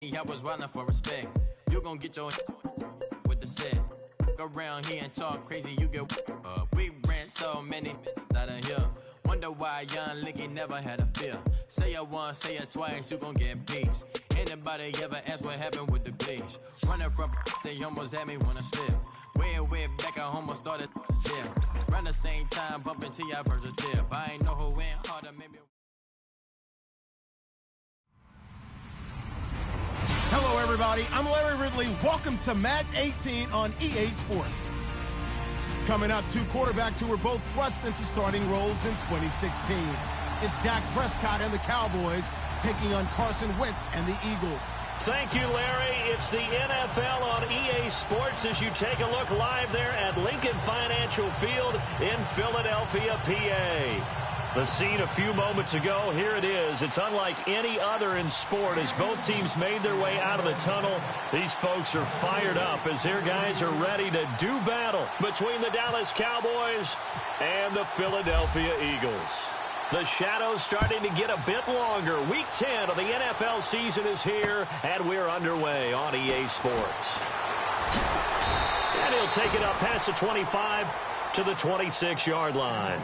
I was running for respect. You gon' get your with the set. Go around here and talk crazy, you get we ran so many out of here. Wonder why young Licky never had a fear. Say it once, say it twice, you gon' get peace. Anybody ever ask what happened with the bleach? Running from they almost had me wanna slip. Way back, I almost started there. Around the same time, bumping till I burst a tip. I ain't know who went harder, maybe. Hello, everybody. I'm Larry Ridley. Welcome to Madden 18 on EA Sports. Coming up, two quarterbacks who were both thrust into starting roles in 2016. It's Dak Prescott and the Cowboys taking on Carson Wentz and the Eagles. Thank you, Larry. It's the NFL on EA Sports as you take a look live there at Lincoln Financial Field in Philadelphia, PA. The scene a few moments ago, here it is. It's unlike any other in sport as both teams made their way out of the tunnel. These folks are fired up as their guys are ready to do battle between the Dallas Cowboys and the Philadelphia Eagles. The shadows starting to get a bit longer. Week 10 of the NFL season is here, and we're underway on EA Sports. And he'll take it up past the 25 to the 26-yard line.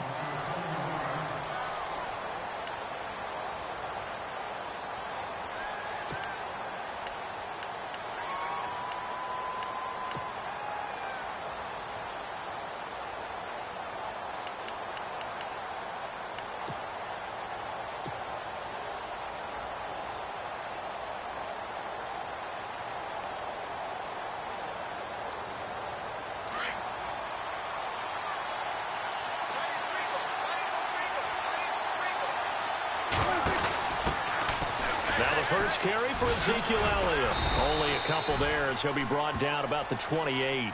First carry for Ezekiel Elliott. Only a couple there as he'll be brought down about the 28.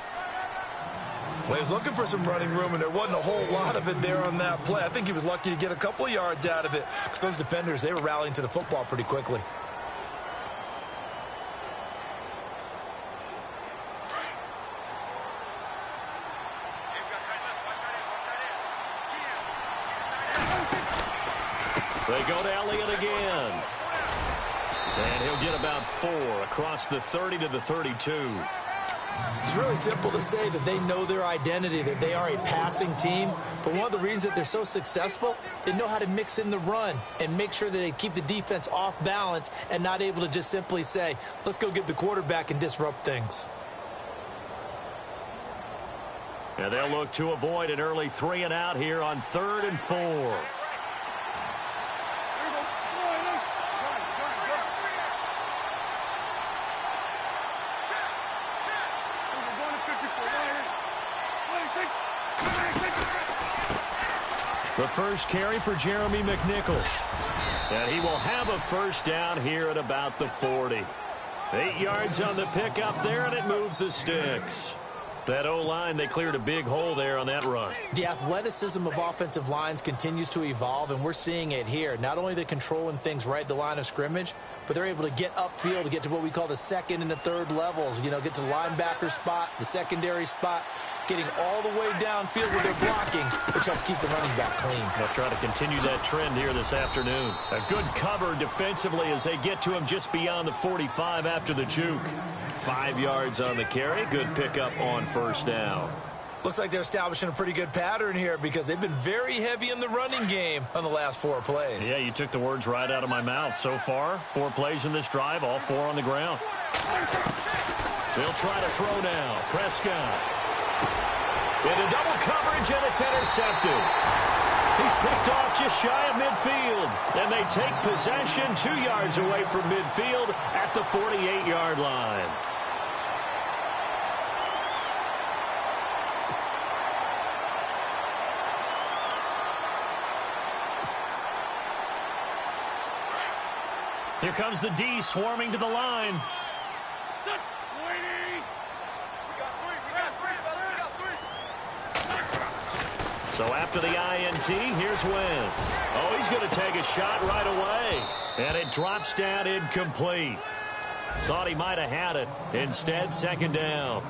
Well, he was looking for some running room, and there wasn't a whole lot of it there on that play. I think he was lucky to get a couple of yards out of it because those defenders, they were rallying to the football pretty quickly. They go to Elliott again. And he'll get about 4 across the 30 to the 32. It's really simple to say that they know their identity, that they are a passing team. But one of the reasons that they're so successful, they know how to mix in the run and make sure that they keep the defense off balance and not able to just simply say, let's go get the quarterback and disrupt things. And they'll look to avoid an early 3 and out here on 3rd and 4. The first carry for Jeremy McNichols. And he will have a first down here at about the 40. 8 yards on the pickup there, and it moves the sticks. That O-line, they cleared a big hole there on that run. The athleticism of offensive lines continues to evolve, and we're seeing it here. Not only they're controlling things right at the line of scrimmage, but they're able to get upfield to get to what we call the second and the third levels. You know, get to the linebacker spot, the secondary spot, getting all the way downfield with their blocking, which helps keep the running back clean. They'll try to continue that trend here this afternoon. A good cover defensively as they get to him just beyond the 45 after the juke. 5 yards on the carry. Good pickup on first down. Looks like they're establishing a pretty good pattern here because they've been very heavy in the running game on the last 4 plays. Yeah, you took the words right out of my mouth. So far, 4 plays in this drive, all 4 on the ground. They'll try to throw now. Prescott. Into double coverage, and it's intercepted. He's picked off just shy of midfield. And they take possession 2 yards away from midfield at the 48-yard line. Here comes the D swarming to the line. So after the INT, here's Wentz. Oh, he's going to take a shot right away. And it drops down incomplete. Thought he might have had it. Instead, second down.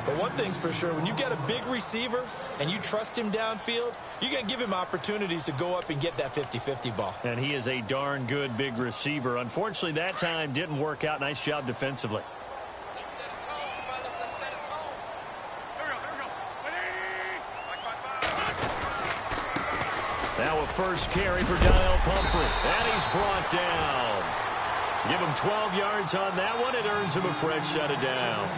But one thing's for sure, when you get a big receiver and you trust him downfield, you're going to give him opportunities to go up and get that 50-50 ball. And he is a darn good big receiver. Unfortunately, that time didn't work out. Nice job defensively. Now a first carry for Donnell Pumphrey. And he's brought down. Give him 12 yards on that one. It earns him a fresh set of downs.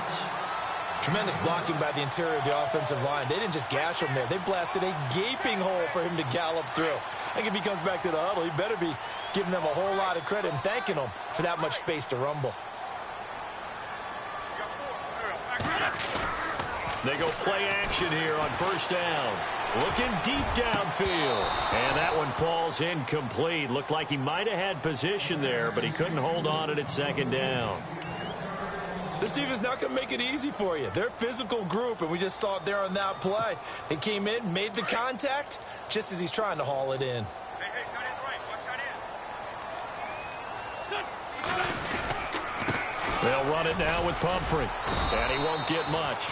Tremendous blocking by the interior of the offensive line. They didn't just gash him there. They blasted a gaping hole for him to gallop through. I think if he comes back to the huddle, he better be giving them a whole lot of credit and thanking them for that much space to rumble. They go play action here on first down. Looking deep downfield. And that one falls incomplete. Looked like he might have had position there, but he couldn't hold on at second down. This team is not going to make it easy for you. They're a physical group, and we just saw it there on that play. They came in, made the contact, just as he's trying to haul it in. Hey, cut his right. Watch that in. They'll run it now with Pumphrey. And he won't get much.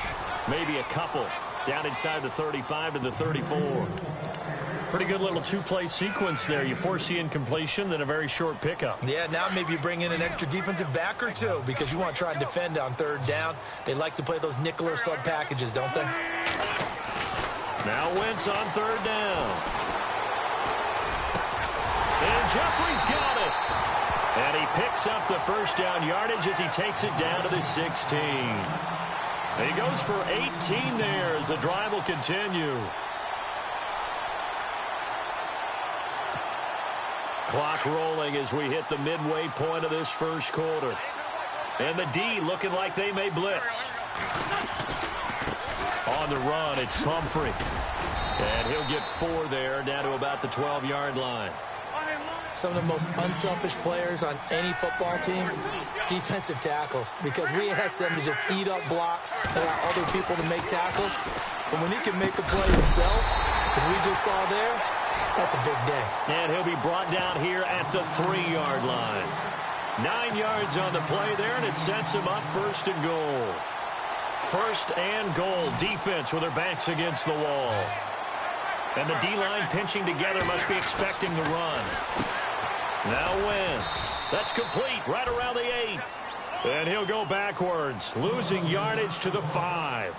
Maybe a couple. Down inside the 35 to the 34. Pretty good little two-play sequence there. You force the incompletion, then a very short pickup. Yeah, now maybe you bring in an extra defensive back or two because you want to try and defend on third down. They like to play those nickel or sub packages, don't they? Now Wentz on third down. And Jeffrey's got it. And he picks up the first down yardage as he takes it down to the 16. And he goes for 18 there as the drive will continue. Clock rolling as we hit the midway point of this first quarter. And the D looking like they may blitz. On the run, it's Pumphrey. And he'll get 4 there, down to about the 12-yard line. Some of the most unselfish players on any football team, defensive tackles, because we ask them to just eat up blocks, allow other people to make tackles. But when he can make a play himself, as we just saw there, that's a big day. And he'll be brought down here at the 3-yard line. 9 yards on the play there, and it sets him up first and goal. First and goal. Defense with their backs against the wall. And the D-line pinching together must be expecting the run. Now Wentz. That's complete right around the 8. And he'll go backwards, losing yardage to the 5.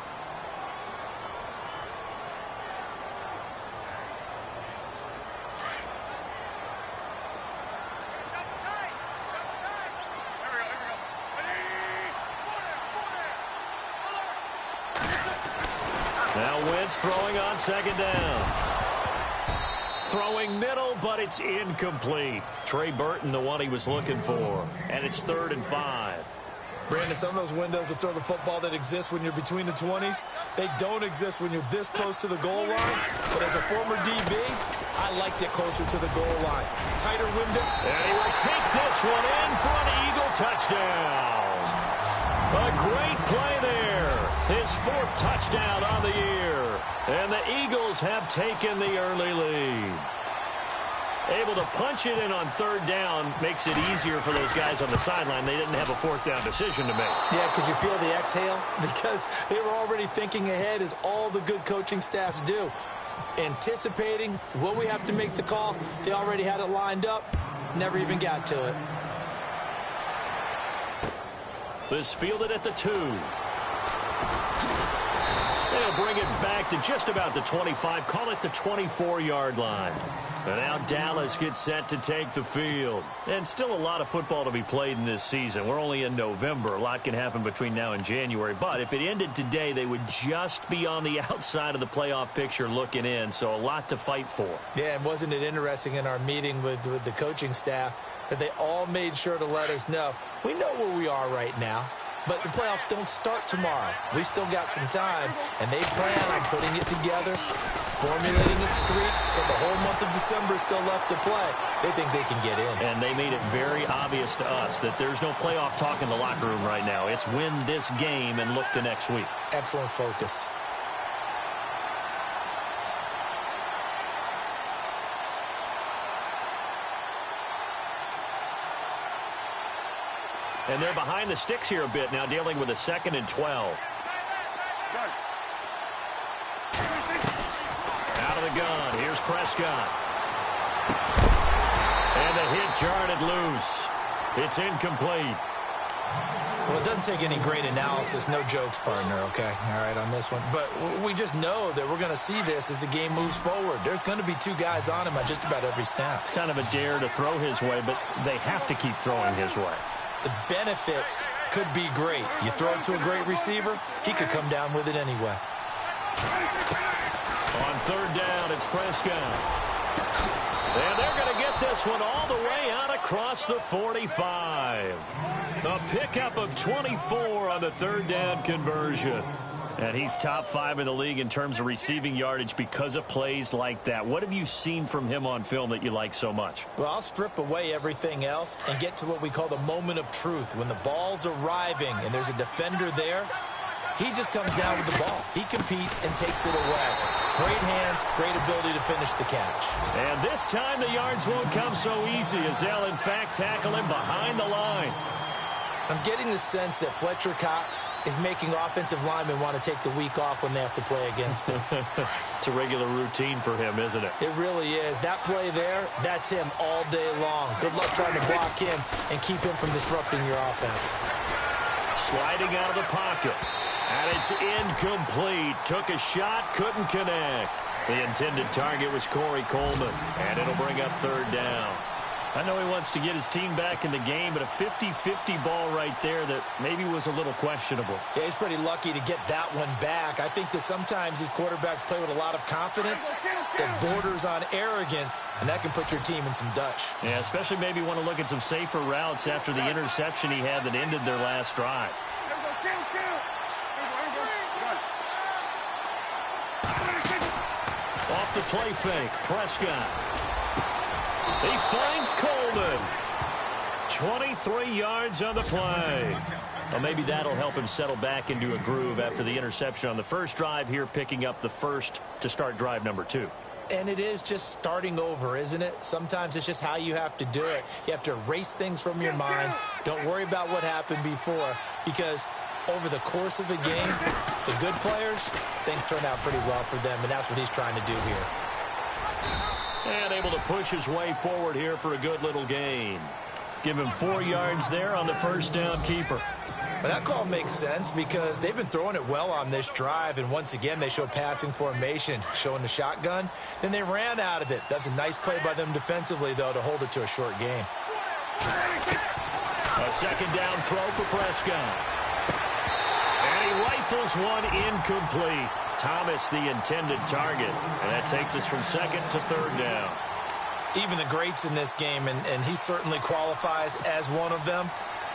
Now Wentz throwing on second down. Throwing middle, but it's incomplete. Trey Burton, the one he was looking for. And it's 3rd and 5. Brandon, some of those windows to throw the football that exist when you're between the 20s, they don't exist when you're this close to the goal line. But as a former DB, I liked it closer to the goal line. Tighter window. And he will take this one in for an Eagle touchdown. A great play there. His 4th touchdown on the year. And the Eagles have taken the early lead. Able to punch it in on 3rd down makes it easier for those guys on the sideline. They didn't have a 4th down decision to make. Yeah, could you feel the exhale? Because they were already thinking ahead, as all the good coaching staffs do. Anticipating what we have to make the call. They already had it lined up. Never even got to it. This fielded at the 2. They'll bring it back to just about the 25. Call it the 24-yard line. And now Dallas gets set to take the field. And still a lot of football to be played in this season. We're only in November. A lot can happen between now and January. But if it ended today, they would just be on the outside of the playoff picture looking in. So a lot to fight for. Yeah, and wasn't it interesting in our meeting with the coaching staff that they all made sure to let us know, we know where we are right now. But the playoffs don't start tomorrow. We still got some time, and they plan on putting it together, formulating a streak, and the whole month of December is still left to play. They think they can get in. And they made it very obvious to us that there's no playoff talk in the locker room right now. It's win this game and look to next week. Excellent focus. And they're behind the sticks here a bit now, dealing with a 2nd and 12. Out of the gun. Here's Prescott. And the hit jarred it loose. It's incomplete. Well, it doesn't take any great analysis. No jokes, partner, okay? All right, on this one. But we just know that we're going to see this as the game moves forward. There's going to be two guys on him on just about every snap. It's kind of a dare to throw his way, but they have to keep throwing his way. The benefits could be great. You throw it to a great receiver, he could come down with it anyway. On third down, it's Prescott. And they're going to get this one all the way out across the 45. A pickup of 24 on the third down conversion. And he's top 5 in the league in terms of receiving yardage because of plays like that. What have you seen from him on film that you like so much? Well, I'll strip away everything else and get to what we call the moment of truth. When the ball's arriving and there's a defender there, he just comes down with the ball. He competes and takes it away. Great hands, great ability to finish the catch. And this time the yards won't come so easy as they'll, in fact, tackle him behind the line. I'm getting the sense that Fletcher Cox is making offensive linemen want to take the week off when they have to play against him. It's a regular routine for him, isn't it? It really is. That play there, that's him all day long. Good luck trying to block him and keep him from disrupting your offense. Sliding out of the pocket. And it's incomplete. Took a shot, couldn't connect. The intended target was Corey Coleman, and it'll bring up third down. I know he wants to get his team back in the game, but a 50-50 ball right there that maybe was a little questionable. Yeah, he's pretty lucky to get that one back. I think that sometimes these quarterbacks play with a lot of confidence that borders on arrogance, and that can put your team in some Dutch. Yeah, especially maybe want to look at some safer routes after the interception he had that ended their last drive. Off the play fake, Prescott. He finds Coleman. 23 yards on the play. Well, maybe that'll help him settle back into a groove after the interception on the first drive here, picking up the first to start drive number 2. And it is just starting over, isn't it? Sometimes it's just how you have to do it. You have to erase things from your mind. Don't worry about what happened before, because over the course of a game, the good players, things turn out pretty well for them, and that's what he's trying to do here. And able to push his way forward here for a good little gain. Give him 4 yards there on the first down keeper. But that call makes sense because they've been throwing it well on this drive, and once again they show passing formation, showing the shotgun. Then they ran out of it. That's a nice play by them defensively, though, to hold it to a short game. A second down throw for Prescott. And he rifles one incomplete. Thomas the intended target, and that takes us from second to third down. Even the greats in this game, and he certainly qualifies as one of them,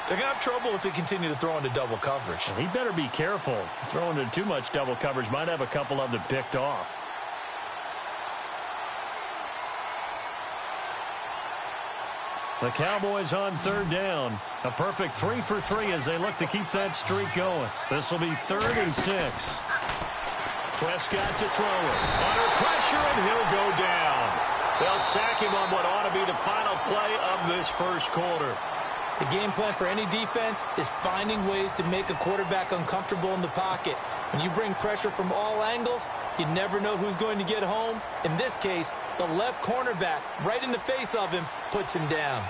they're going to have trouble if they continue to throw into double coverage. He better be careful. Throwing into too much double coverage might have a couple of them picked off. The Cowboys on third down. A perfect 3 for 3 as they look to keep that streak going. This will be 3rd and 6. Prescott to throw it. Under pressure, and he'll go down. They'll sack him on what ought to be the final play of this first quarter. The game plan for any defense is finding ways to make a quarterback uncomfortable in the pocket. When you bring pressure from all angles, you never know who's going to get home. In this case, the left cornerback, right in the face of him, puts him down.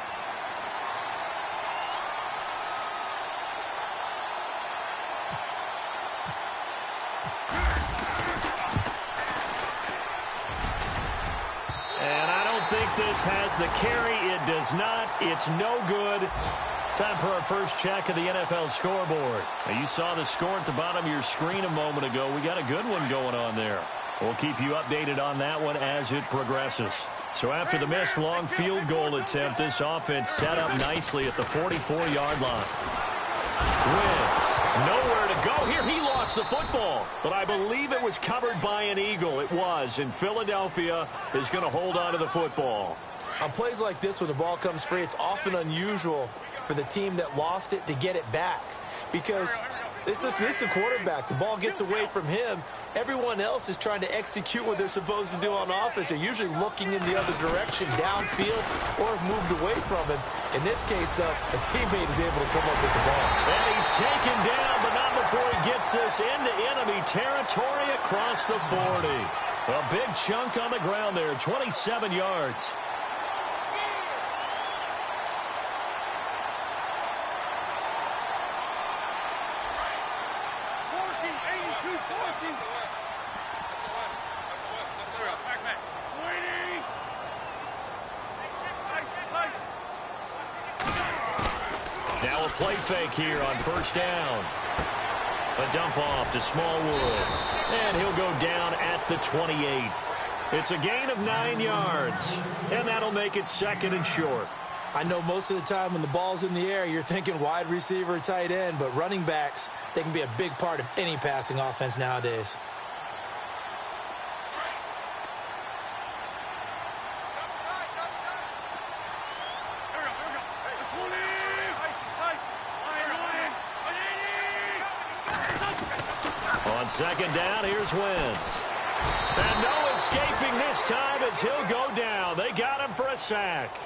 This has the carry. It does not. It's no good. Time for our first check of the NFL scoreboard. Now, you saw the score at the bottom of your screen a moment ago. We got a good one going on there. We'll keep you updated on that one as it progresses. So after the missed long field goal attempt, this offense set up nicely at the 44-yard line. Wentz, nowhere to go here. He lost the football, but I believe it was covered by an Eagle. It was, and Philadelphia is going to hold on to the football. On plays like this, when the ball comes free, it's often unusual for the team that lost it to get it back, because this is the quarterback. The ball gets away from him. Everyone else is trying to execute what they're supposed to do on offense. They're usually looking in the other direction, downfield, or have moved away from him. In this case, though, a teammate is able to come up with the ball. And he's taken down, but not before he gets gets us into enemy territory across the 40. A big chunk on the ground there, 27 yards. Now a play fake here on first down. A dump off to Smallwood. And he'll go down at the 28. It's a gain of 9 yards. And that'll make it second and short. I know most of the time when the ball's in the air, you're thinking wide receiver, tight end, but running backs, they can be a big part of any passing offense nowadays. On second down, here's Wentz. And no escaping this time as he'll go down. They got him for a sack.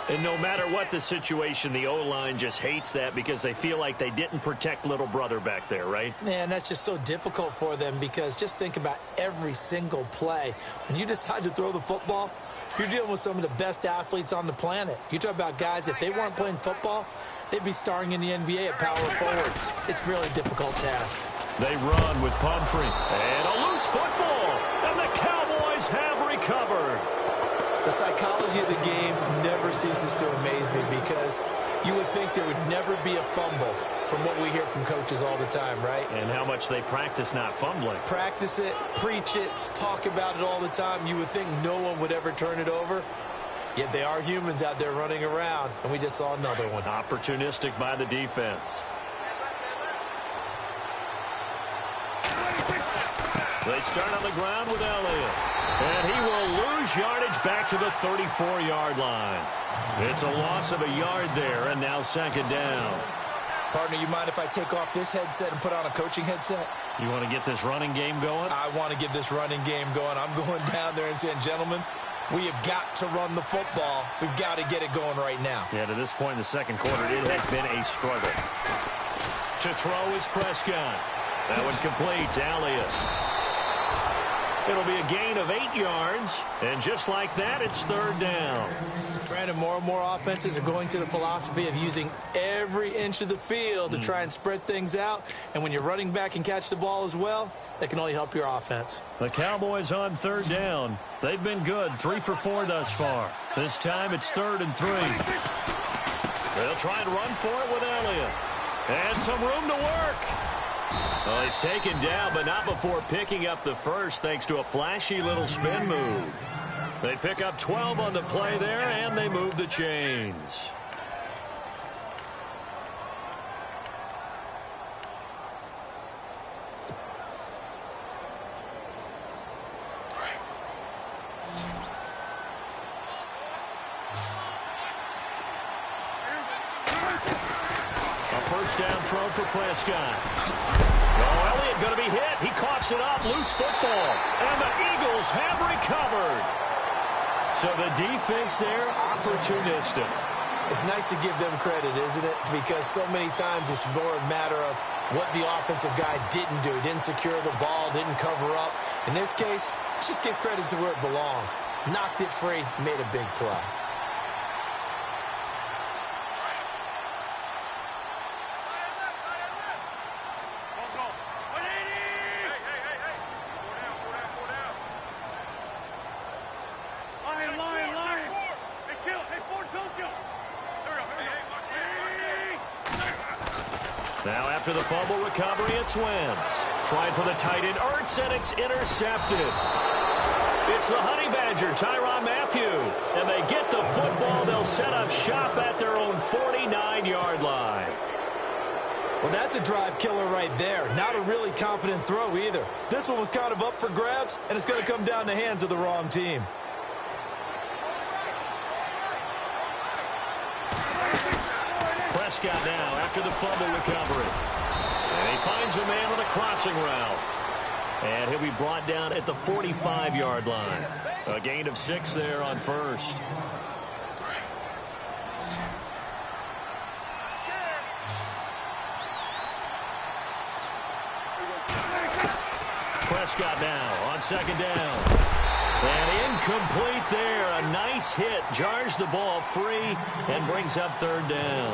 And no matter what the situation, the O-line just hates that because they feel like they didn't protect little brother back there, right? Man, that's just so difficult for them because just think about every single play. When you decide to throw the football, you're dealing with some of the best athletes on the planet. You talk about guys, if they weren't playing football, they'd be starring in the NBA at power forward. It's a really difficult task. They run with Pumphrey. And a loose football. And the Cowboys have recovered. The psychology of the game never ceases to amaze me because you would think there would never be a fumble from what we hear from coaches all the time, right? And how much they practice not fumbling. Practice it, preach it, talk about it all the time. You would think no one would ever turn it over. Yet they are humans out there running around, and we just saw another one. Opportunistic by the defense. They start on the ground with Elliott. And he will lose yardage back to the 34-yard line. It's a loss of a yard there, and now second down. Partner, you mind if I take off this headset and put on a coaching headset? You want to get this running game going? I want to get this running game going. I'm going down there and saying, gentlemen, we have got to run the football. We've got to get it going right now. Yeah, to this point in the second quarter, it has been a struggle. To throw is Prescott. That one complete to Elliott. It'll be a gain of 8 yards, and just like that, it's third down. Brandon, more and more offenses are going to the philosophy of using every inch of the field to try and spread things out, and when you're running back and catch the ball as well, that can only help your offense. The Cowboys on third down. They've been good, 3 for 4 thus far. This time it's 3rd and 3. They'll try and run for it with Elliott. And some room to work. Well, he's taken down, but not before picking up the first thanks to a flashy little spin move. They pick up 12 on the play there, and they move the chains. A first down throw for Prescott. Oh, Elliott going to be hit. He coughs it up. Loose football. And the Eagles have recovered. So the defense there, opportunistic. It's nice to give them credit, isn't it? Because so many times it's more a matter of what the offensive guy didn't do. Didn't secure the ball, didn't cover up. In this case, let's just give credit to where it belongs. Knocked it free, made a big play. Now after the fumble recovery, it's Wentz. Trying for the tight end, Ertz, and it's intercepted. It's the Honey Badger, Tyrann Mathieu. And they get the football. They'll set up shop at their own 49-yard line. Well, that's a drive killer right there. Not a really confident throw either. This one was kind of up for grabs, and it's going to come down the hands of the wrong team. Prescott now after the fumble recovery. And he finds a man with a crossing route. And he'll be brought down at the 45-yard line. A gain of 6 there on first. Prescott now on second down. And incomplete there. A nice hit. Jars the ball free and brings up third down.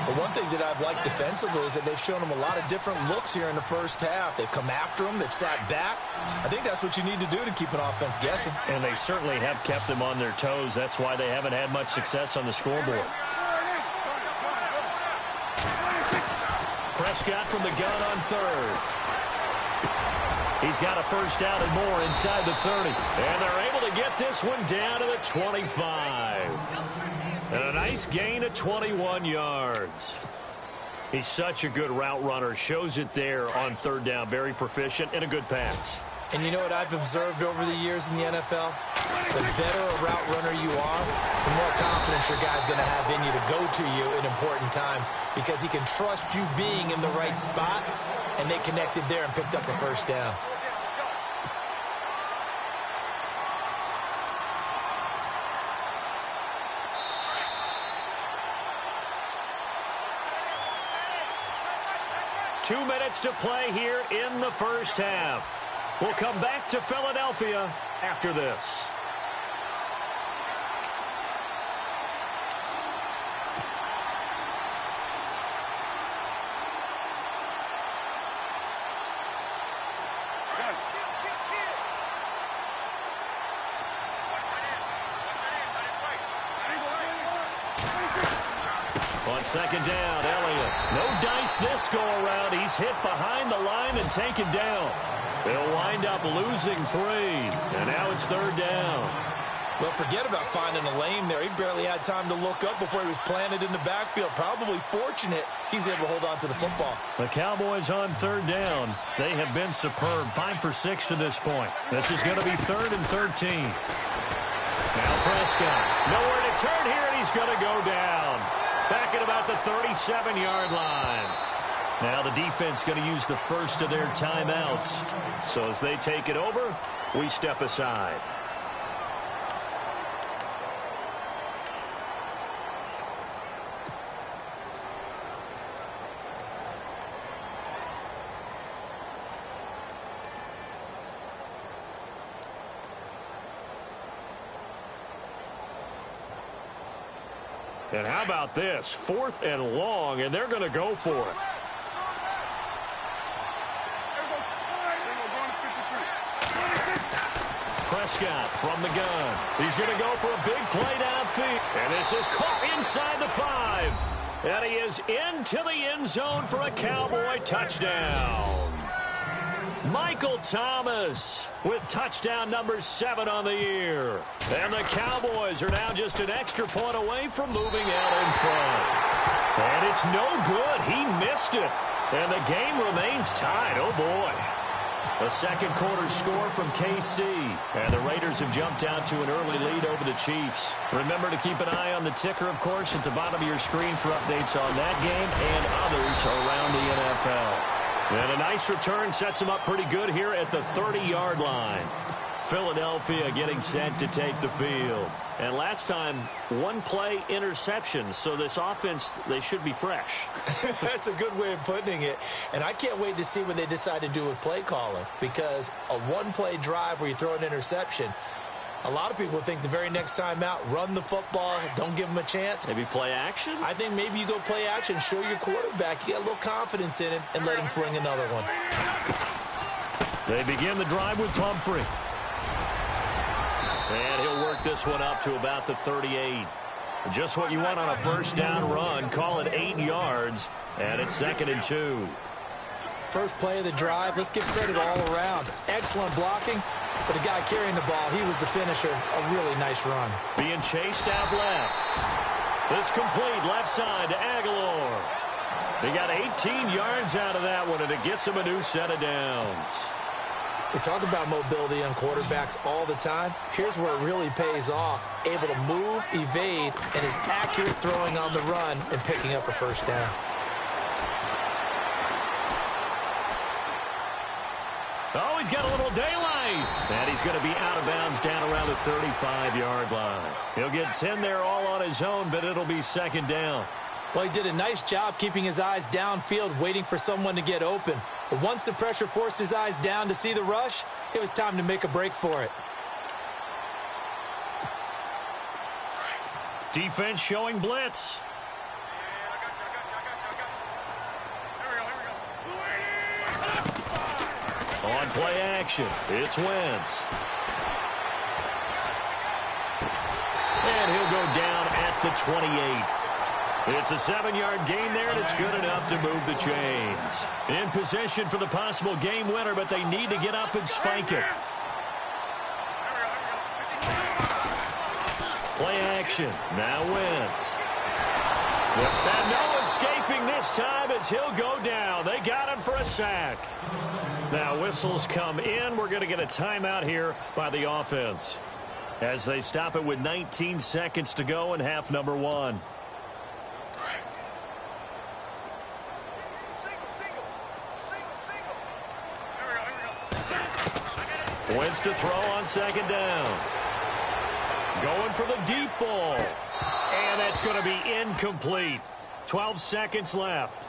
But one thing that I've liked defensively is that they've shown them a lot of different looks here in the first half. They've come after them. They've sat back. I think that's what you need to do to keep an offense guessing. And they certainly have kept them on their toes. That's why they haven't had much success on the scoreboard. Prescott from the gun on third. He's got a first down and more inside the 30. And they're able to get this one down to the 25. And a nice gain of 21 yards. He's such a good route runner. Shows it there on third down. Very proficient and a good pass. And you know what I've observed over the years in the NFL? The better a route runner you are, the more confidence your guy's going to have in you to go to you in important times because he can trust you being in the right spot, and they connected there and picked up the first down. Two minutes to play here in the first half. We'll come back to Philadelphia after this. On second down, Elliott. No dice this go-around. He's hit behind the line and taken down. They'll wind up losing 3. And now it's third down. Well, forget about finding a lane there. He barely had time to look up before he was planted in the backfield. Probably fortunate he's able to hold on to the football. The Cowboys on third down. They have been superb. 5 for 6 to this point. This is going to be 3rd and 13. Now Prescott. Nowhere to turn here, and he's going to go down. Back at about the 37-yard line. Now the defense going to use the first of their timeouts. So as they take it over, we step aside. And how about this? 4th and long, and they're going to go for it. Prescott from the gun. He's going to go for a big play downfield. And this is caught inside the 5. And he is into the end zone for a Cowboy touchdown. Michael Thomas with touchdown number 7 on the year. And the Cowboys are now just an extra point away from moving out in front. And it's no good. He missed it. And the game remains tied. Oh, boy. A second quarter score from KC. And the Raiders have jumped out to an early lead over the Chiefs. Remember to keep an eye on the ticker, of course, at the bottom of your screen for updates on that game and others around the NFL. And a nice return sets them up pretty good here at the 30-yard line. Philadelphia getting set to take the field. And last time, 1 play interception. So this offense, they should be fresh. That's a good way of putting it. And I can't wait to see what they decide to do with play calling. Because a 1-play drive where you throw an interception, a lot of people think the very next time out, run the football, don't give them a chance. Maybe play action? I think maybe you go play action, show your quarterback, you get a little confidence in it, and let him fling another one. They begin the drive with Pumphrey. And he'll work this one up to about the 38. Just what you want on a first down run. Call it 8 yards, and it's 2nd and 2. First play of the drive, let's give credit all around. Excellent blocking. For the guy carrying the ball, he was the finisher. A really nice run. Being chased out left. This complete left side to Aguilar. They got 18 yards out of that one, and it gets him a new set of downs. We talk about mobility on quarterbacks all the time. Here's where it really pays off. Able to move, evade, and is accurate throwing on the run and picking up a first down. Oh, he's got a little daylight. And he's going to be out of bounds down around the 35-yard line. He'll get 10 there all on his own, but it'll be 2nd down. Well, he did a nice job keeping his eyes downfield, waiting for someone to get open. But once the pressure forced his eyes down to see the rush, it was time to make a break for it. Defense showing blitz. On play action, it's Wentz. And he'll go down at the 28. It's a 7-yard gain there, and it's good enough to move the chains. In position for the possible game winner, but they need to get up and spike it. Play action, now Wentz. And no escaping this time as he'll go down. They got him for a sack. Now whistles come in. We're going to get a timeout here by the offense as they stop it with 19 seconds to go in half number 1. Wentz to throw on second down. Going for the deep ball. And that's going to be incomplete. 12 seconds left.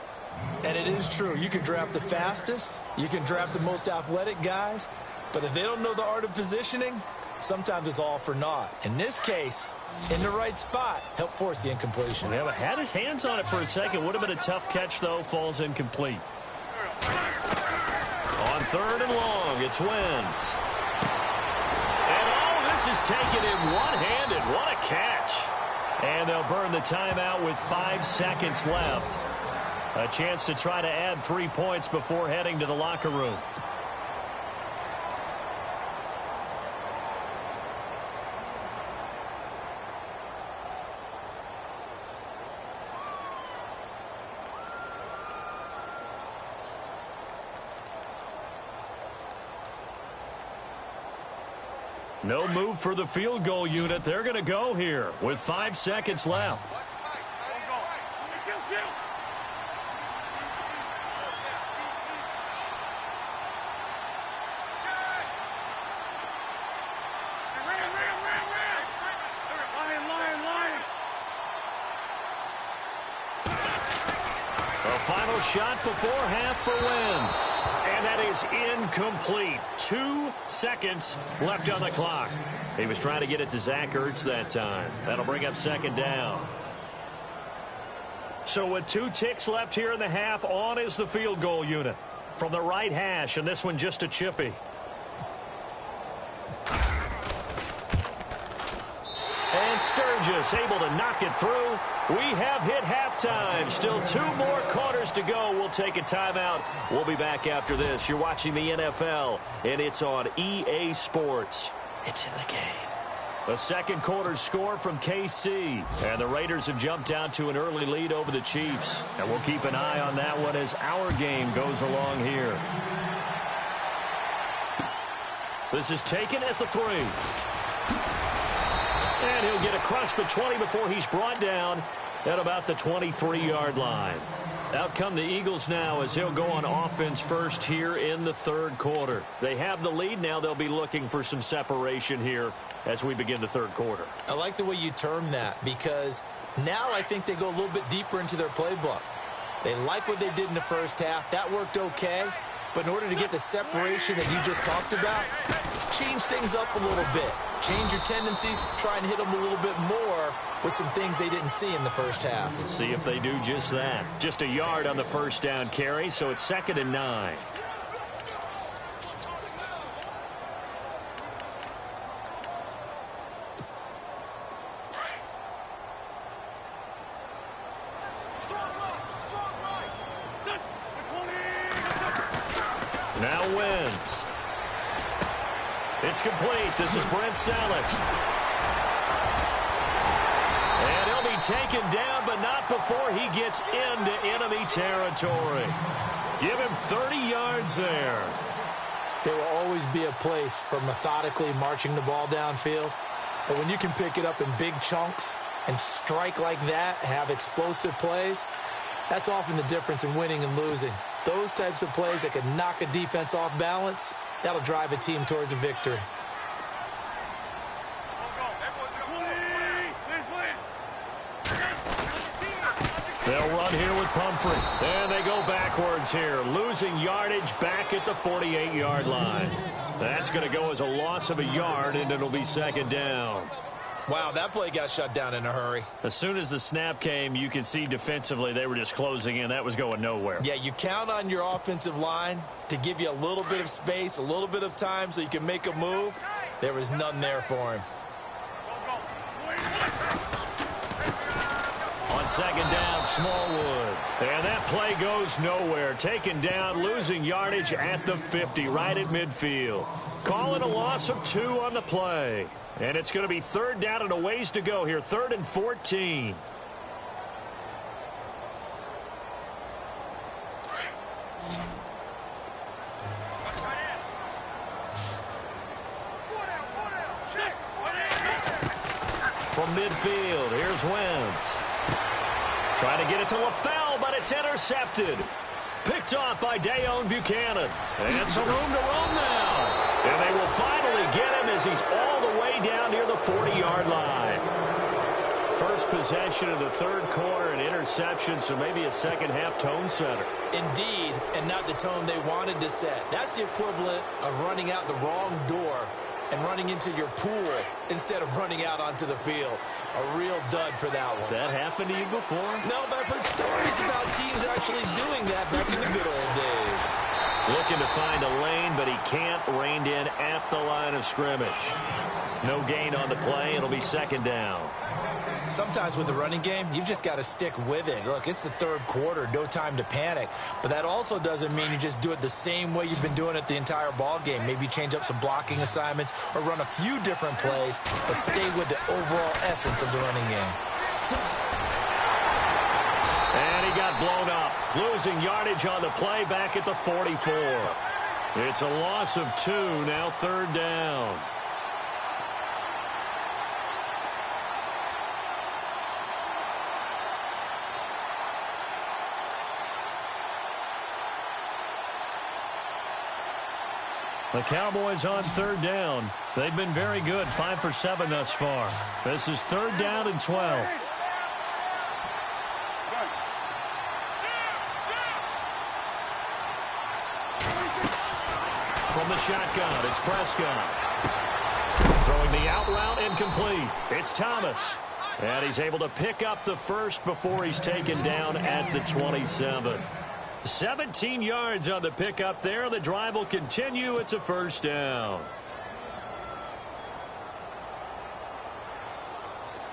And it is true. You can draft the fastest. You can draft the most athletic guys. But if they don't know the art of positioning, sometimes it's all for naught. In this case, in the right spot, help force the incompletion. Yeah, but had his hands on it for a second. Would have been a tough catch, though. Falls incomplete. On third and long, it's Wentz. This is taken in one-handed. What a catch. And they'll burn the timeout with 5 seconds left. A chance to try to add 3 points before heading to the locker room. No move for the field goal unit. They're going to go here with 5 seconds left. A final shot before half for Wentz. And that is incomplete. 2 seconds left on the clock. He was trying to get it to Zach Ertz that time. That'll bring up second down. So with 2 ticks left here in the half, on is the field goal unit. From the right hash, and this one just a chippy. And Sturgis able to knock it through. We have hit halftime. Still 2 more quarters to go. We'll take a timeout. We'll be back after this. You're watching the NFL, and it's on EA Sports. It's in the game. The second quarter score from KC. And the Raiders have jumped out to an early lead over the Chiefs. And we'll keep an eye on that one as our game goes along here. This is taken at the 3. And he'll get across the 20 before he's brought down at about the 23-yard line. Out come the Eagles now as he'll go on offense first here in the third quarter. They have the lead. Now they'll be looking for some separation here as we begin the third quarter. I like the way you term that because now I think they go a little bit deeper into their playbook. They like what they did in the first half. That worked okay. But in order to get the separation that you just talked about, change things up a little bit. Change your tendencies, try and hit them a little bit more with some things they didn't see in the first half. Let's see if they do just that. Just a yard on the first down carry, so it's 2nd and 9. Now Wentz. It's complete. This is Brent Salek. And he'll be taken down, but not before he gets into enemy territory. Give him 30 yards there. There will always be a place for methodically marching the ball downfield. But when you can pick it up in big chunks and strike like that, have explosive plays, that's often the difference in winning and losing. Those types of plays that can knock a defense off balance, that'll drive a team towards a victory. They'll run here with Pumphrey. And they go backwards here, losing yardage back at the 48-yard line. That's going to go as a loss of a yard, and it'll be second down. Wow, that play got shut down in a hurry. As soon as the snap came, you could see defensively they were just closing in. That was going nowhere. Yeah, you count on your offensive line to give you a little bit of space, a little bit of time so you can make a move. There was none there for him. On second down, Smallwood. And that play goes nowhere. Taken down, losing yardage at the 50, right at midfield. Calling a loss of 2 on the play. And it's going to be third down and a ways to go here. 3rd and 14. From midfield, here's Wentz. Trying to get it to LaFell, but it's intercepted. Picked off by Dayon Buchanan. And some room to roam now. And they will finally get him as he's all the way down near the 40-yard line. First possession of the third quarter, an interception, so maybe a second-half tone setter. Indeed, and not the tone they wanted to set. That's the equivalent of running out the wrong door and running into your pool instead of running out onto the field. A real dud for that one. Has that happened to you before? No, but I've heard stories about teams actually doing that back in the good old days. Looking to find a lane, but he can't. Reined in at the line of scrimmage. No gain on the play. It'll be second down. Sometimes with the running game, you've just got to stick with it. Look, it's the third quarter, no time to panic. But that also doesn't mean you just do it the same way you've been doing it the entire ball game. Maybe change up some blocking assignments or run a few different plays, but stay with the overall essence of the running game. And he got blown up, losing yardage on the play back at the 44. It's a loss of 2, now third down. The Cowboys on third down. They've been very good, 5 for 7 thus far. This is third down and 12. From the shotgun, it's Prescott. Throwing the out route incomplete. It's Thomas. And he's able to pick up the first before he's taken down at the 27. 17 yards on the pickup there. The drive will continue. It's a first down.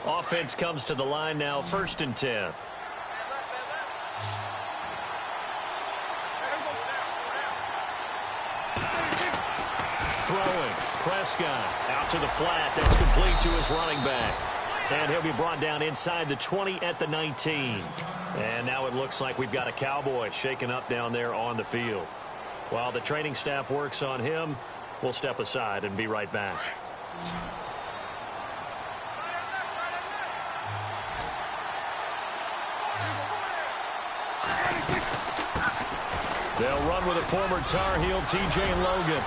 Offense comes to the line now, 1st and 10. Throwing. Prescott out to the flat. That's complete to his running back. And he'll be brought down inside the 20 at the 19. And now it looks like we've got a Cowboy shaken up down there on the field. While the training staff works on him, we'll step aside and be right back. They'll run with a former Tar Heel, T.J. Logan.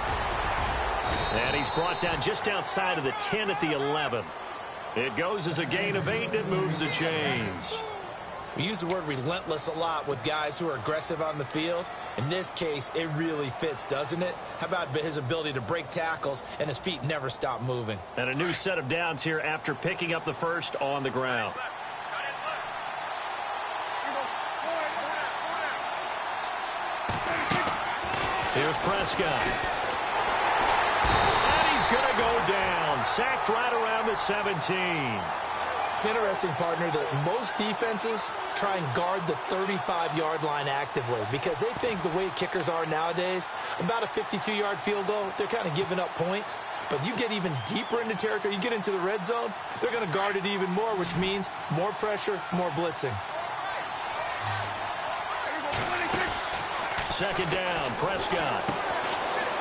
And he's brought down just outside of the 10 at the 11. It goes as a gain of 8, and it moves the chains. We use the word relentless a lot with guys who are aggressive on the field. In this case, it really fits, doesn't it? How about his ability to break tackles and his feet never stop moving? And a new set of downs here after picking up the first on the ground. Here's Prescott. And he's going to go down. Sacked right around the 17. It's interesting, partner, that most defenses try and guard the 35-yard line actively because they think the way kickers are nowadays, about a 52-yard field goal, they're kind of giving up points. But you get even deeper into territory, you get into the red zone, they're going to guard it even more, which means more pressure, more blitzing. Second down, Prescott.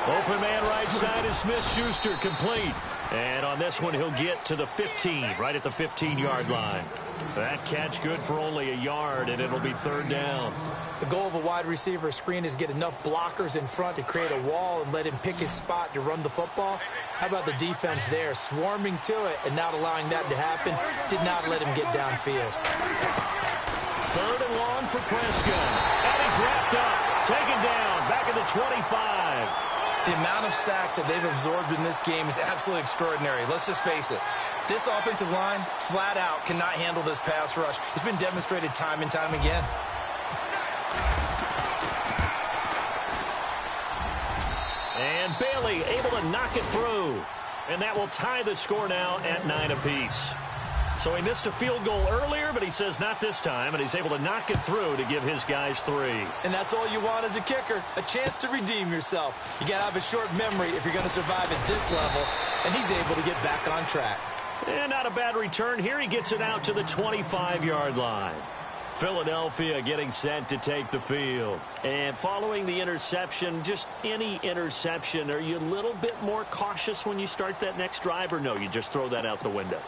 Open man right side is Smith-Schuster, complete. And on this one, he'll get to the 15, right at the 15-yard line. That catch good for only a yard, and it'll be third down. The goal of a wide receiver screen is get enough blockers in front to create a wall and let him pick his spot to run the football. How about the defense there, swarming to it and not allowing that to happen? Did not let him get downfield. 3rd and long for Prescott. And he's wrapped up, taken down, back at the 25. The amount of sacks that they've absorbed in this game is absolutely extraordinary. Let's just face it. This offensive line, flat out, cannot handle this pass rush. It's been demonstrated time and time again. And Bailey able to knock it through. And that will tie the score now at 9 apiece. So he missed a field goal earlier, but he says not this time, and he's able to knock it through to give his guys 3. And that's all you want as a kicker, a chance to redeem yourself. You got to have a short memory if you're going to survive at this level, and he's able to get back on track. And not a bad return here. He gets it out to the 25-yard line. Philadelphia getting set to take the field. And following the interception, just any interception, are you a little bit more cautious when you start that next drive, or no, you just throw that out the window?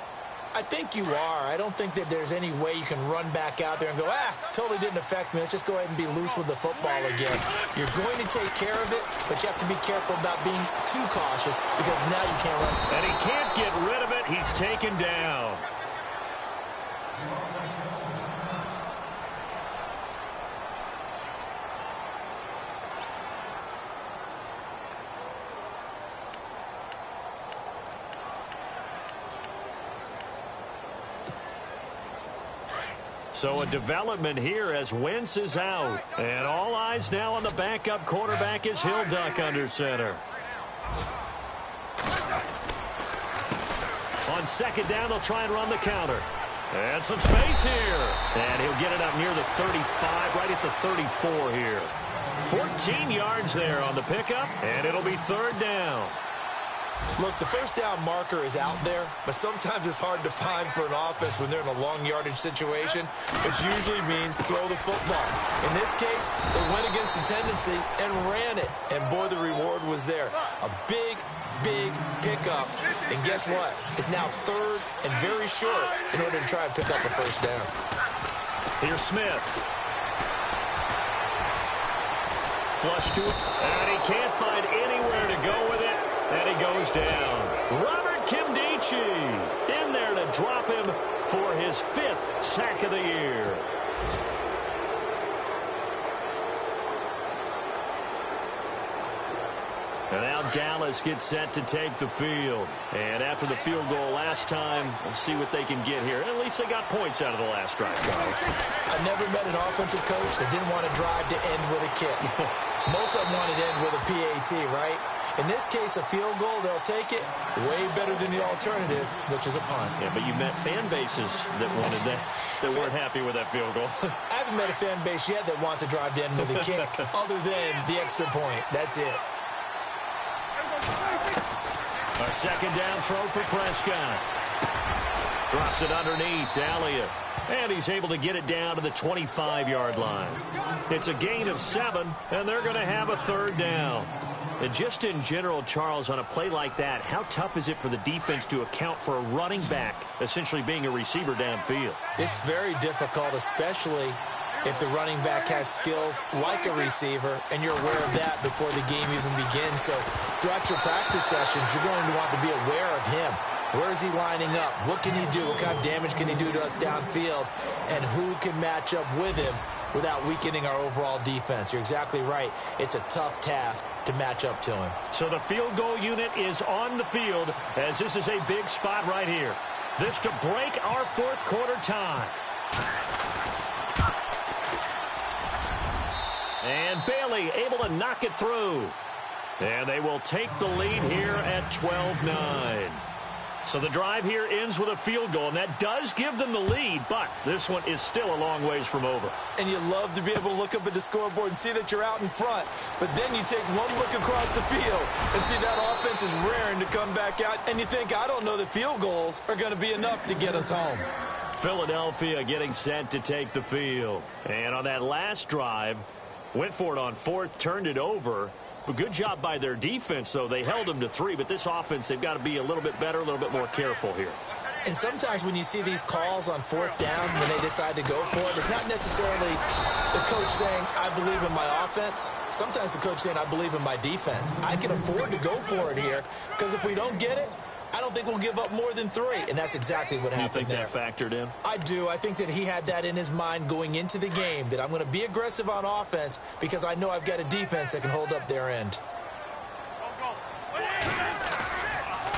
I think you are. I don't think that there's any way you can run back out there and go, totally didn't affect me. Let's just go ahead and be loose with the football again. You're going to take care of it, but you have to be careful about being too cautious because now you can't run. And he can't get rid of it. He's taken down. So a development here as Wentz is out. And all eyes now on the backup quarterback as he'll duck under center. On 2nd down, they'll try and run the counter. And some space here. And he'll get it up near the 35, right at the 34 here. 14 yards there on the pickup, and it'll be 3rd down. Look, the 1st down marker is out there, but sometimes it's hard to find for an offense when they're in a long yardage situation, which usually means throw the football. In this case, they went against the tendency and ran it, and boy, the reward was there. A big pickup, and guess what? It's now 3rd and very short in order to try and pick up a 1st down. Here's Smith. Flush to it, and he can't find anywhere to go with it. And he goes down. Robert Kimdichie in there to drop him for his 5th sack of the year. And now Dallas gets set to take the field. And after the field goal last time, we'll see what they can get here. At least they got points out of the last drive, Charles. I never met an offensive coach that didn't want to drive to end with a kick. Most of them wanted to end with a PAT, right? In this case, a field goal, they'll take it. Way better than the alternative, which is a punt. Yeah, but you met fan bases that wanted that, that weren't happy with that field goal. I haven't met a fan base yet that wants to drive to end with a kick, other than the extra point. That's it. A 2nd down throw for Prescott. Drops it underneath to Elliott. And he's able to get it down to the 25-yard line. It's a gain of 7, and they're going to have a 3rd down. And just in general, Charles, on a play like that, how tough is it for the defense to account for a running back essentially being a receiver downfield? It's very difficult, especially if the running back has skills like a receiver, and you're aware of that before the game even begins. So throughout your practice sessions, you're going to want to be aware of him. Where is he lining up? What can he do? What kind of damage can he do to us downfield? And who can match up with him without weakening our overall defense? You're exactly right. It's a tough task to match up to him. So the field goal unit is on the field as this is a big spot right here. This to break our 4th quarter tie. And Bailey able to knock it through. And they will take the lead here at 12-9. So the drive here ends with a field goal, and that does give them the lead, but this one is still a long ways from over. And you love to be able to look up at the scoreboard and see that you're out in front, but then you take one look across the field and see that offense is raring to come back out, and you think, I don't know that field goals are going to be enough to get us home. Philadelphia getting set to take the field. And on that last drive, went for it on 4th, turned it over. A good job by their defense, though. They held them to 3, but this offense, they've got to be a little bit better, a little bit more careful here. And sometimes when you see these calls on 4th down, when they decide to go for it, it's not necessarily the coach saying, I believe in my offense. Sometimes the coach saying, I believe in my defense. I can afford to go for it here, because if we don't get it, I don't think we'll give up more than 3, and that's exactly what happened there. You think that factored in? I do. I think that he had that in his mind going into the game, that I'm going to be aggressive on offense because I know I've got a defense that can hold up their end.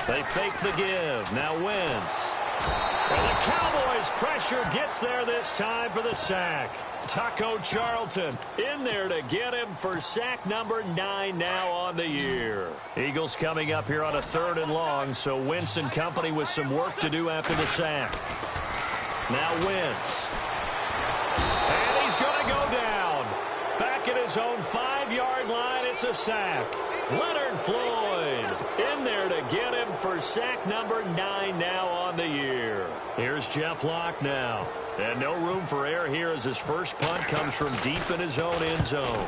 They fake the give. Now Wentz. And the Cowboys' pressure gets there this time for the sack. Taco Charlton in there to get him for sack number 9 now on the year. Eagles coming up here on a 3rd and long, so Wentz and company with some work to do after the sack. Now Wentz. And he's going to go down. Back at his own 5-yard line, it's a sack. Leonard Floyd in there to get him for sack number 9 now on the year. Here's Jeff Locke now. And no room for error here as his first punt comes from deep in his own end zone.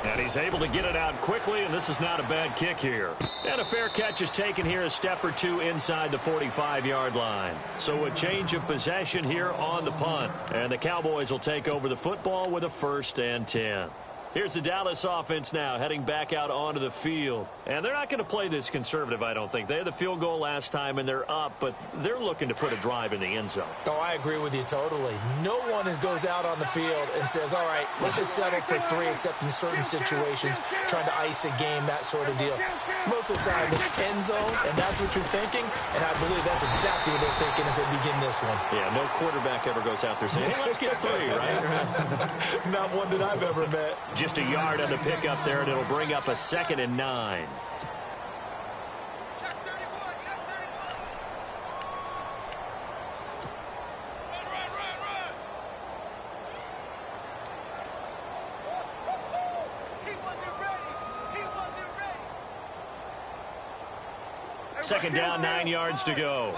And he's able to get it out quickly, and this is not a bad kick here. And a fair catch is taken here a step or 2 inside the 45-yard line. So a change of possession here on the punt. And the Cowboys will take over the football with a 1st and 10. Here's the Dallas offense now heading back out onto the field. And they're not going to play this conservative, I don't think. They had the field goal last time, and they're up, but they're looking to put a drive in the end zone. Oh, I agree with you totally. No one goes out on the field and says, all right, let's just settle for 3, except in certain situations, trying to ice a game, that sort of deal. Most of the time, it's end zone, and that's what you're thinking, and I believe that's exactly what they're thinking as they begin this one. Yeah, no quarterback ever goes out there saying, hey, let's get 3, right? Not one that I've ever met. Just a yard on the pickup there, and it'll bring up a 2nd and 9. Second down, 9 yards to go.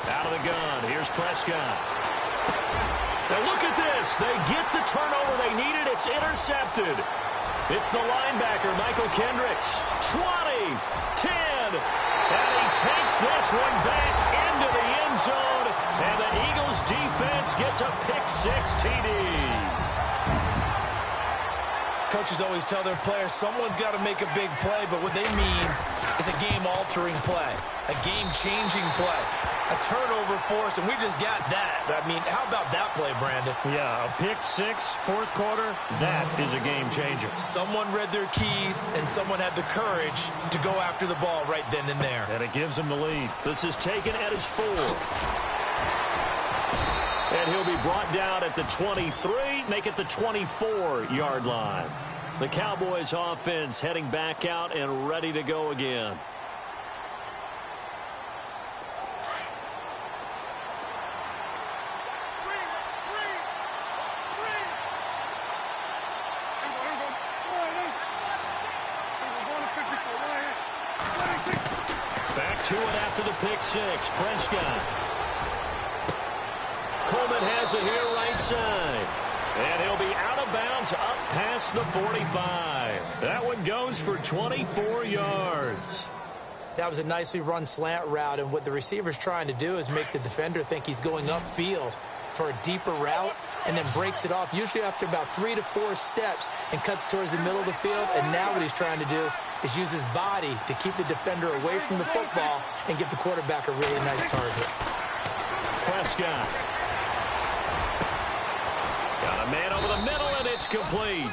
Out of the gun. Here's Prescott. Now look at this. They get the turnover they needed. It's intercepted. It's the linebacker, Michael Kendricks. 20, 10, and he takes this one back into the end zone, and the Eagles defense gets a pick-6 TD. Coaches always tell their players someone's got to make a big play, but what they mean is a game-altering play, a game-changing play, a turnover force, and we just got that. I mean, how about that play, Brandon? Yeah, a pick-6, 4th quarter, that is a game-changer. Someone read their keys, and someone had the courage to go after the ball right then and there. And it gives them the lead. This is taken at his 4. And he'll be brought down at the 23, make it the 24-yard line. The Cowboys offense heading back out and ready to go again. Back to it after the pick-6. Prescott. Coleman has it here right side. And he'll be out of bounds up past the 45. That one goes for 24 yards. That was a nicely run slant route, and what the receiver's trying to do is make the defender think he's going upfield for a deeper route and then breaks it off, usually after about 3 to 4 steps, and cuts towards the middle of the field. And now what he's trying to do is use his body to keep the defender away from the football and give the quarterback a really nice target. Prescott. Got a man over the middle, and it's complete.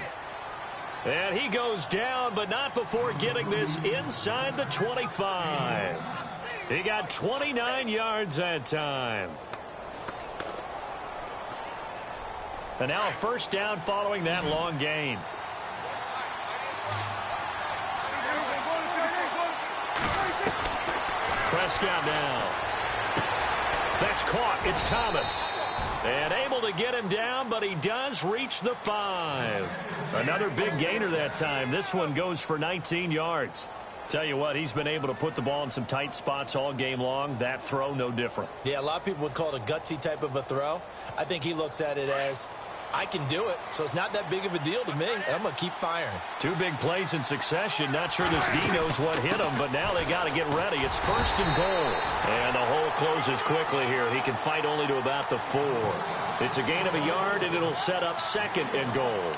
And he goes down, but not before getting this inside the 25. He got 29 yards that time. And now a first down following that long gain. Prescott now. That's caught. It's Thomas. And able to get him down, but he does reach the 5. Another big gainer that time. This one goes for 19 yards. Tell you what, he's been able to put the ball in some tight spots all game long. That throw, no different. Yeah, a lot of people would call it a gutsy type of a throw. I think he looks at it as I can do it, so it's not that big of a deal to me, and I'm going to keep firing. 2 big plays in succession. Not sure this D knows what hit him, but now they got to get ready. It's 1st and goal. And the hole closes quickly here. He can fight only to about the 4. It's a gain of a yard, and it'll set up 2nd and goal.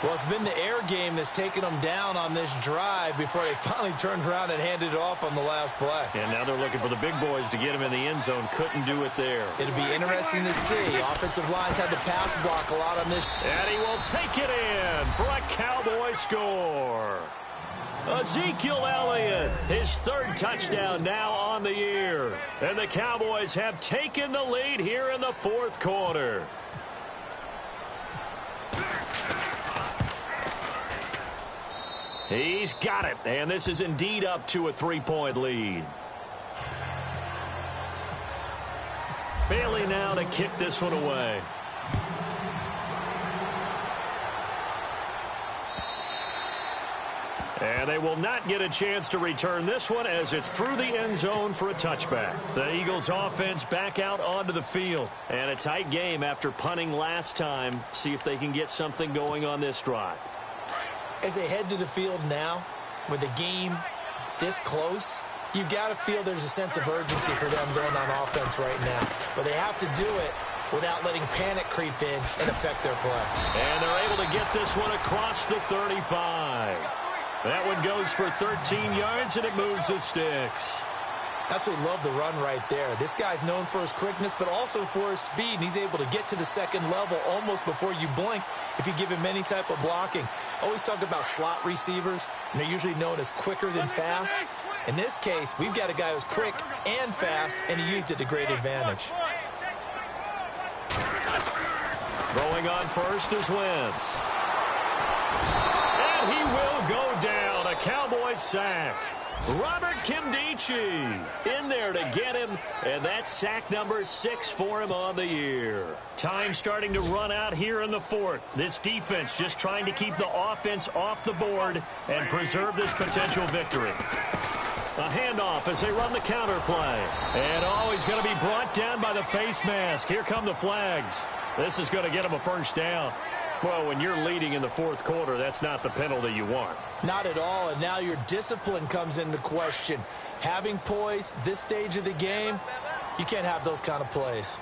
Well, it's been the air game that's taken them down on this drive before they finally turned around and handed it off on the last play. And now they're looking for the big boys to get him in the end zone. Couldn't do it there. It'll be interesting to see. Offensive lines had to pass block a lot on this. And he will take it in for a Cowboy score. Ezekiel Elliott, his 3rd touchdown now on the year. And the Cowboys have taken the lead here in the 4th quarter. He's got it, and this is indeed up to a 3-point lead. Bailey now to kick this one away. And they will not get a chance to return this one as it's through the end zone for a touchback. The Eagles offense back out onto the field. And a tight game after punting last time. See if they can get something going on this drive. As they head to the field now, with the game this close, you've got to feel there's a sense of urgency for them going on offense right now. But they have to do it without letting panic creep in and affect their play. And they're able to get this one across the 35. That one goes for 13 yards, and it moves the sticks. Absolutely love the run right there. This guy's known for his quickness, but also for his speed, and he's able to get to the 2nd level almost before you blink if you give him any type of blocking. Always talk about slot receivers, and they're usually known as quicker than fast. In this case, we've got a guy who's quick and fast, and he used it to great advantage. Throwing on first is Wentz. And he will go down. A Cowboy sack. Robert Kimdichie in there to get him, and that's sack number 6 for him on the year. Time starting to run out here in the 4th. This defense just trying to keep the offense off the board and preserve this potential victory. A handoff as they run the counter play. And he's going to be brought down by the face mask. Here come the flags. This is going to get him a 1st down. Well, when you're leading in the 4th quarter, that's not the penalty you want. Not at all, and now your discipline comes into question. Having poise this stage of the game, you can't have those kind of plays.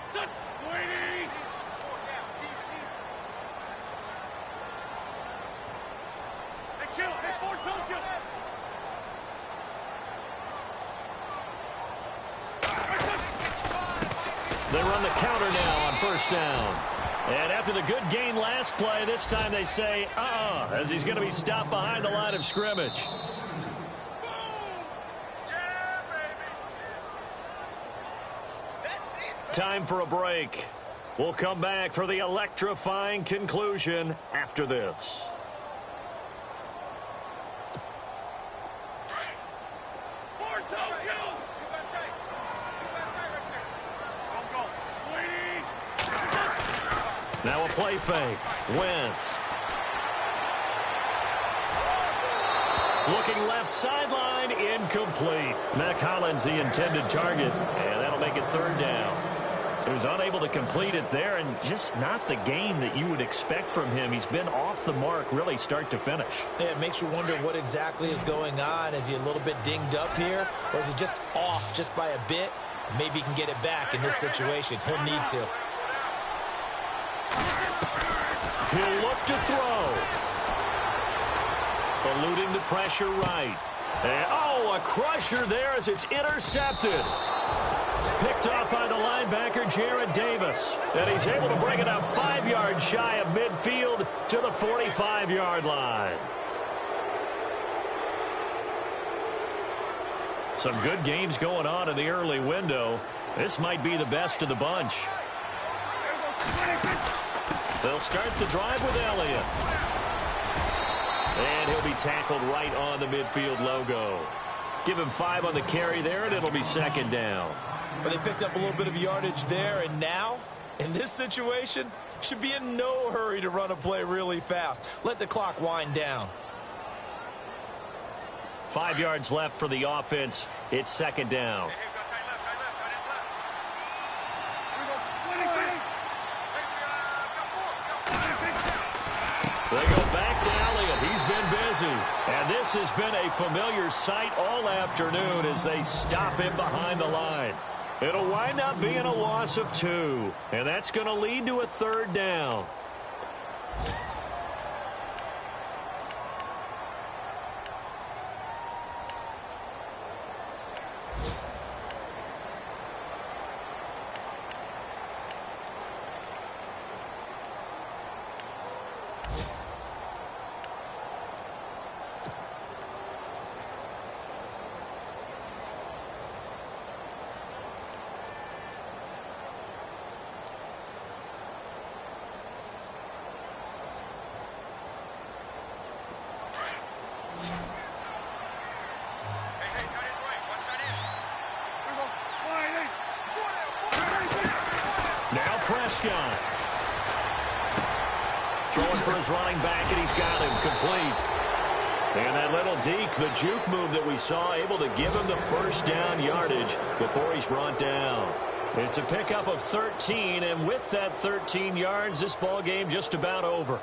They run the counter now on 1st down. And after the good gain last play, this time they say, as he's going to be stopped behind the line of scrimmage. Time for a break. We'll come back for the electrifying conclusion after this. Now a play fake. Wentz. Looking left sideline, incomplete. Mac Hollins the intended target, and that'll make it 3rd down. So he was unable to complete it there, and just not the game that you would expect from him. He's been off the mark really start to finish. Yeah, it makes you wonder what exactly is going on. Is he a little bit dinged up here, or is he just off just by a bit? Maybe he can get it back in this situation. He'll need to. He'll look to throw. Eluding the pressure right. And, a crusher there as it's intercepted. Picked off by the linebacker, Jared Davis. And he's able to bring it up 5 yards shy of midfield to the 45-yard line. Some good games going on in the early window. This might be the best of the bunch. They'll start the drive with Elliott. And he'll be tackled right on the midfield logo. Give him 5 on the carry there, and it'll be 2nd down. Well, they picked up a little bit of yardage there, and now, in this situation, should be in no hurry to run a play really fast. Let the clock wind down. 5 yards left for the offense. It's 2nd down. They go back to Elliott. He's been busy. And this has been a familiar sight all afternoon as they stop him behind the line. It'll wind up being a loss of 2. And that's going to lead to a 3rd down. Now Prescott. Throwing for his running back, and he's got him complete. And that little deke, the juke move that we saw, able to give him the 1st down yardage before he's brought down. It's a pickup of 13, and with that 13 yards, this ball game just about over.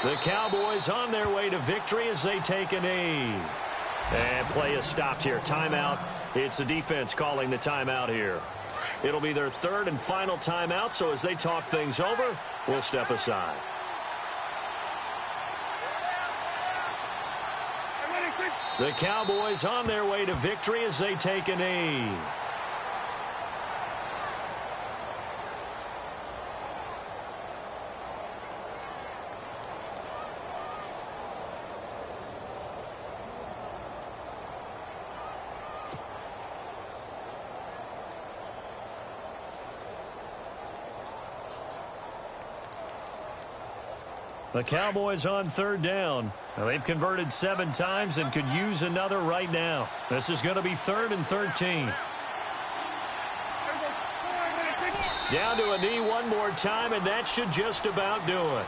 The Cowboys on their way to victory as they take a knee. And play is stopped here. Timeout. It's the defense calling the timeout here. It'll be their 3rd and final timeout, so as they talk things over, we'll step aside. The Cowboys on their way to victory as they take a knee. The Cowboys on 3rd down. Now, they've converted 7 times and could use another right now. This is going to be 3rd and 13. Down to a knee one more time, and that should just about do it.